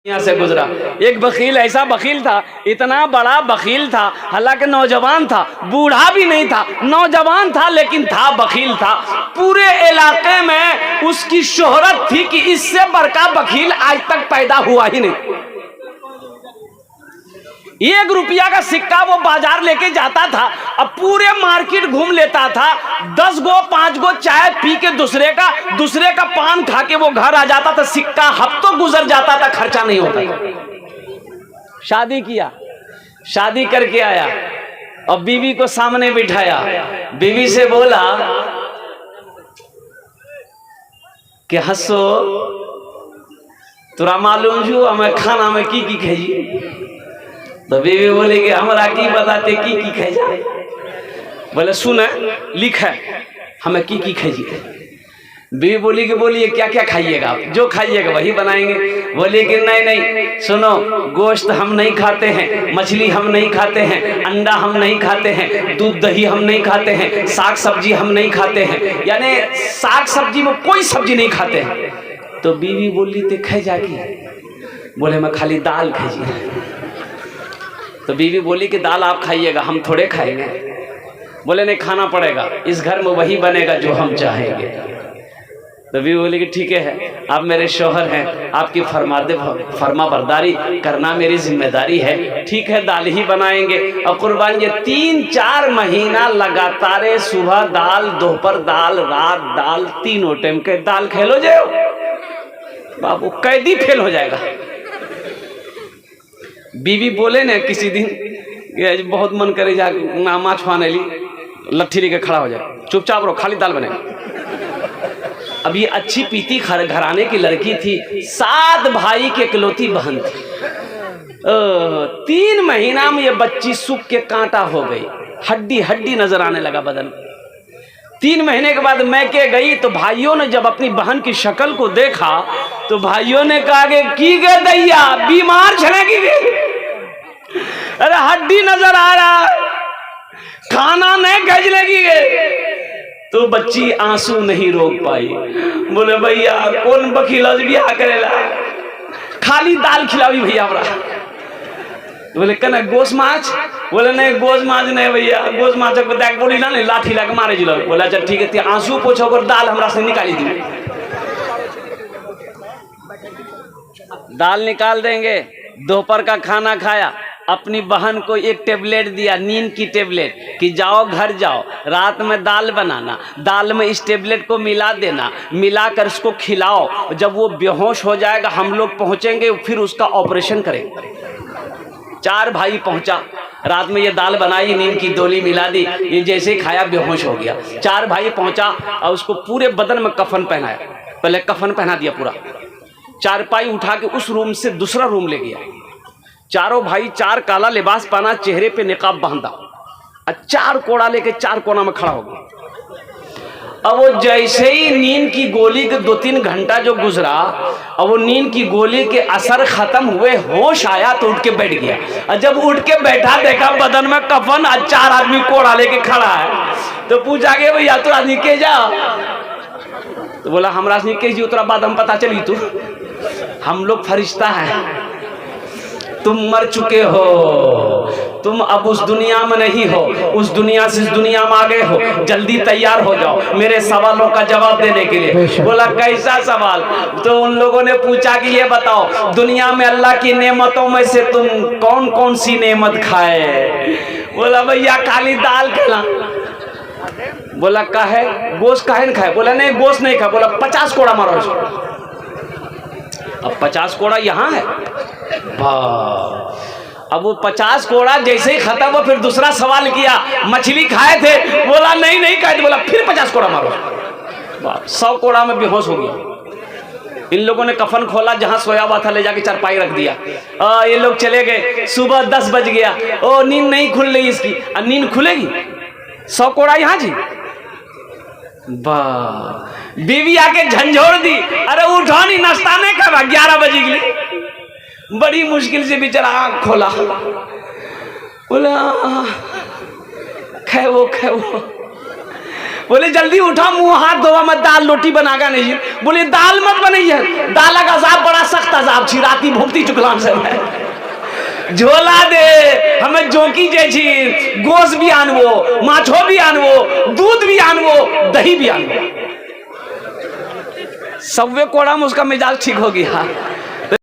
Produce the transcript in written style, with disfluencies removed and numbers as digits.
यहाँ से गुजरा। एक वकील ऐसा वकील था, इतना बड़ा वकील था, हालांकि नौजवान था, बूढ़ा भी नहीं था, नौजवान था लेकिन था वकील था। पूरे इलाके में उसकी शोहरत थी कि इससे बड़का वकील आज तक पैदा हुआ ही नहीं। 1 रुपया का सिक्का वो बाजार लेके जाता था, अब पूरे मार्केट घूम लेता था, 10 गो 5 गो चाय पी के दूसरे का पान खा के वो घर आ जाता था। सिक्का हफ्तों गुजर जाता था, खर्चा नहीं होता था। शादी किया, शादी करके आया और बीवी को सामने बिठाया। बीवी से बोला कि हंसो तुरा मालूम जो हमें खाना में की खाई। तो बीवी बोले कि हमरा की बताते की खाई जाए। बोले सुन लिख है हमें की खाई। बीवी बोली कि बोलिए क्या क्या खाइएगा आप, जो खाइएगा वही बनाएंगे। बोले कि नहीं सुनो, गोश्त हम नहीं खाते हैं, मछली हम नहीं खाते हैं, अंडा हम नहीं खाते हैं, दूध दही हम नहीं खाते हैं, साग सब्जी हम नहीं खाते हैं, यानी साग सब्जी में कोई सब्जी नहीं खाते हैं। तो बीवी बोली ते खाई जागी। बोले मैं खाली दाल खाइए। तो बीवी बोली कि दाल आप खाइएगा, हम थोड़े खाएंगे। बोले नहीं खाना पड़ेगा, इस घर में वही बनेगा जो हम चाहेंगे। तो बीवी बोली कि ठीक है, आप मेरे शौहर हैं, आपकी फरमा बरदारी करना मेरी जिम्मेदारी है। ठीक है दाल ही बनाएंगे। और कुर्बान ये 3-4 महीना लगातार सुबह दाल, दोपहर दाल, रात दाल, तीनों टाइम के दाल खेलो जाओ बाबू, कैदी फेल हो जाएगा। बीवी बोले ने किसी दिन बहुत मन करे जा माछ खाने ली, लट्ठी लेके खड़ा हो जाए, चुपचाप रहो खाली दाल बनेगा। अब ये अच्छी पीती घराने की लड़की थी, 7 भाई की इकलौती बहन थी। 3 महीना में ये बच्ची सूख के कांटा हो गई, हड्डी हड्डी नजर आने लगा बदन। 3 महीने के बाद मैके गई तो भाइयों ने जब अपनी बहन की शक्ल को देखा तो भाइयों ने कहा कि की गए दैया बीमार चलेगी। अरे हड्डी नजर आ रहा, खाना नहीं खज लगी। तो बच्ची आंसू नहीं रोक पाई। बोले भैया कौन बखीला बियाह करेला, खाली दाल खिलावी भैया हमरा। बोले कना गोश माछ। बोले नहीं गोश माछ नहीं भैया, गोश माछ को देख बोली ना लाठी लगा मारे जिलो। बोला अच्छा ठीक है, आंसू पोछो और दाल हमरा से निकाली दी। दाल निकाल देंगे। दोपहर का खाना खाया, अपनी बहन को एक टेबलेट दिया, नींद की टेबलेट, कि जाओ घर जाओ, रात में दाल बनाना, दाल में इस टेबलेट को मिला देना, मिलाकर इसको खिलाओ, जब वो बेहोश हो जाएगा हम लोग पहुंचेंगे, फिर उसका ऑपरेशन करेंगे। 4 भाई पहुंचा, रात में ये दाल बनाई, नींद की गोली मिला दी, ये जैसे ही खाया बेहोश हो गया। 4 भाई पहुंचा और उसको पूरे बदन में कफन पहनाया, पहले कफन पहना दिया पूरा, चारपाई उठा के उस रूम से दूसरा रूम ले गया। चारों भाई 4 काला लिबास पहना, चेहरे पे निकाब बांधा और 4 कोड़ा लेके 4 कोना में खड़ा हो गया। अब वो जैसे ही नींद की गोली के 2-3 घंटा जो गुजरा, अब वो नींद की गोली के असर खत्म हुए, होश आया तो उठ के बैठ गया। और जब उठ के बैठा देखा बदन में कफन और 4 आदमी कोड़ा लेके खड़ा है। तो पूछा के भैया तो आदमी के जा। तो बोला हमरा से के जी, उतरा बाद हम पता चली तू हम लोग फरिश्ता हैं, तुम मर चुके हो, तुम अब उस दुनिया में नहीं हो, उस दुनिया से इस दुनिया में आ गए हो, जल्दी तैयार हो जाओ मेरे सवालों का जवाब देने के लिए। बोला कैसा सवाल? तो उन लोगों ने पूछा कि ये बताओ दुनिया में अल्लाह की नेमतों में से तुम कौन कौन सी नेमत खाए? बोला भैया खाली दाल खिला। बोला काहे गोश्त काहे न खाए? बोला नहीं गोश्त नहीं खाए। बोला 50 कोड़ा मारो इसको। अब 50 कोड़ा यहाँ है। अब वो 50 कोड़ा जैसे ही खत्म हुआ फिर दूसरा सवाल किया, मछली खाए थे? बोला नहीं खाए थे। बोला फिर 50 कोड़ा मारो। 100 कोड़ा में बेहोश हो गया। इन लोगों ने कफन खोला, जहां सोया हुआ था ले जाके चारपाई रख दिया। ये लोग चले गए। सुबह 10 बज गया। ओ नींद नहीं खुल रही इसकी, नींद खुलेगी? 100 कोड़ा यहाँ जी। बीवी आके झंझोड़ दी, अरे उठो नहीं, नाश्ता नहीं खावा, 11 बजे के लिए। बड़ी मुश्किल से बेचारा आँख खोला। बोला खाओ। बोले जल्दी उठा, मुंह हाथ धोवा, मैं दाल रोटी बनागा नहीं। बोले दाल मत बनाइए, दाल का अजाब बड़ा सख्त अजाब छी, राती भूखती चुकलान से झोला दे हमें जोकी जे गोश भी आनवो, माछो भी आनवो, दूध भी आनवो, दही भी आनवो। सब्वे कोड़ा में उसका मिजाज ठीक हो गया।